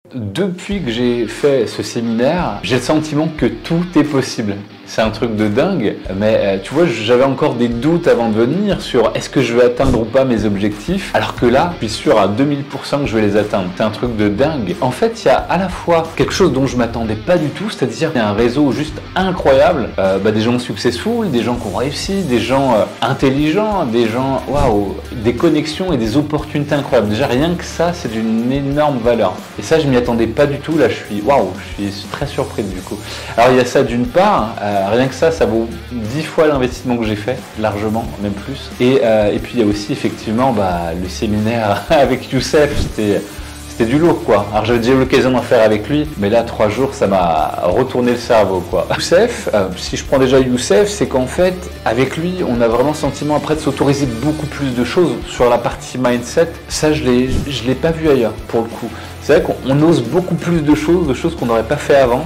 Depuis que j'ai fait ce séminaire, j'ai le sentiment que tout est possible. C'est un truc de dingue, mais tu vois, j'avais encore des doutes avant de venir sur est-ce que je vais atteindre ou pas mes objectifs, alors que là, je suis sûr à 2000% que je vais les atteindre. C'est un truc de dingue. En fait, il y a à la fois quelque chose dont je m'attendais pas du tout, c'est-à-dire qu'il y a un réseau juste incroyable, des gens successful, des gens qui ont réussi, des gens intelligents, des gens, waouh, des connexions et des opportunités incroyables. Déjà, rien que ça, c'est d'une énorme valeur. Et ça, je m'y attendais pas du tout. Là, je suis très surpris du coup. Alors, il y a ça d'une part. Rien que ça vaut 10 fois l'investissement que j'ai fait, largement, même plus. Et puis il y a aussi effectivement le séminaire avec Youssef, c'était du lourd quoi. Alors j'avais déjà eu l'occasion d'en faire avec lui, mais là 3 jours ça m'a retourné le cerveau quoi. Youssef, si je prends déjà Youssef, c'est qu'en fait avec lui on a vraiment le sentiment après de s'autoriser beaucoup plus de choses sur la partie mindset. Ça je l'ai pas vu ailleurs pour le coup. C'est vrai qu'on ose beaucoup plus de choses qu'on n'aurait pas fait avant.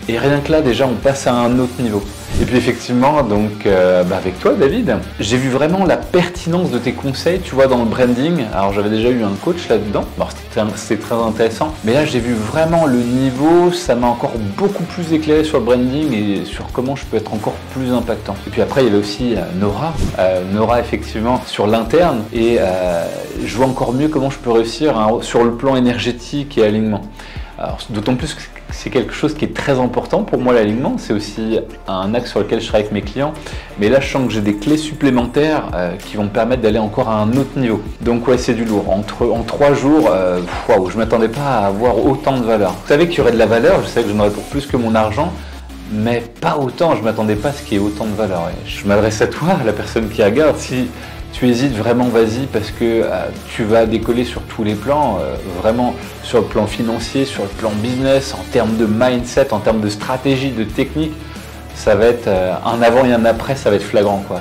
Et rien que là, déjà, on passe à un autre niveau. Et puis effectivement, donc, avec toi, David, j'ai vu vraiment la pertinence de tes conseils, tu vois, dans le branding. Alors, j'avais déjà eu un coach là-dedans. C'était très intéressant. Mais là, j'ai vu vraiment le niveau. Ça m'a encore beaucoup plus éclairé sur le branding et sur comment je peux être encore plus impactant. Et puis après, il y avait aussi Nora. Nora, effectivement, sur l'interne. Et je vois encore mieux comment je peux réussir sur le plan énergétique et alignement. Alors, d'autant plus que c'est quelque chose qui est très important pour moi, l'alignement. C'est aussi un axe sur lequel je travaille avec mes clients. Mais là, je sens que j'ai des clés supplémentaires qui vont me permettre d'aller encore à un autre niveau. Donc ouais, c'est du lourd. En 3 jours, je ne m'attendais pas à avoir autant de valeur. Vous savez qu'il y aurait de la valeur, je savais que j'en aurais pour plus que mon argent, mais pas autant. Je ne m'attendais pas à ce qu'il y ait autant de valeur. Et je m'adresse à toi, la personne qui regarde. Si tu hésites, vraiment vas-y parce que tu vas décoller sur tous les plans, vraiment sur le plan financier, sur le plan business, en termes de mindset, en termes de stratégie, de technique, ça va être un avant et un après, ça va être flagrant quoi.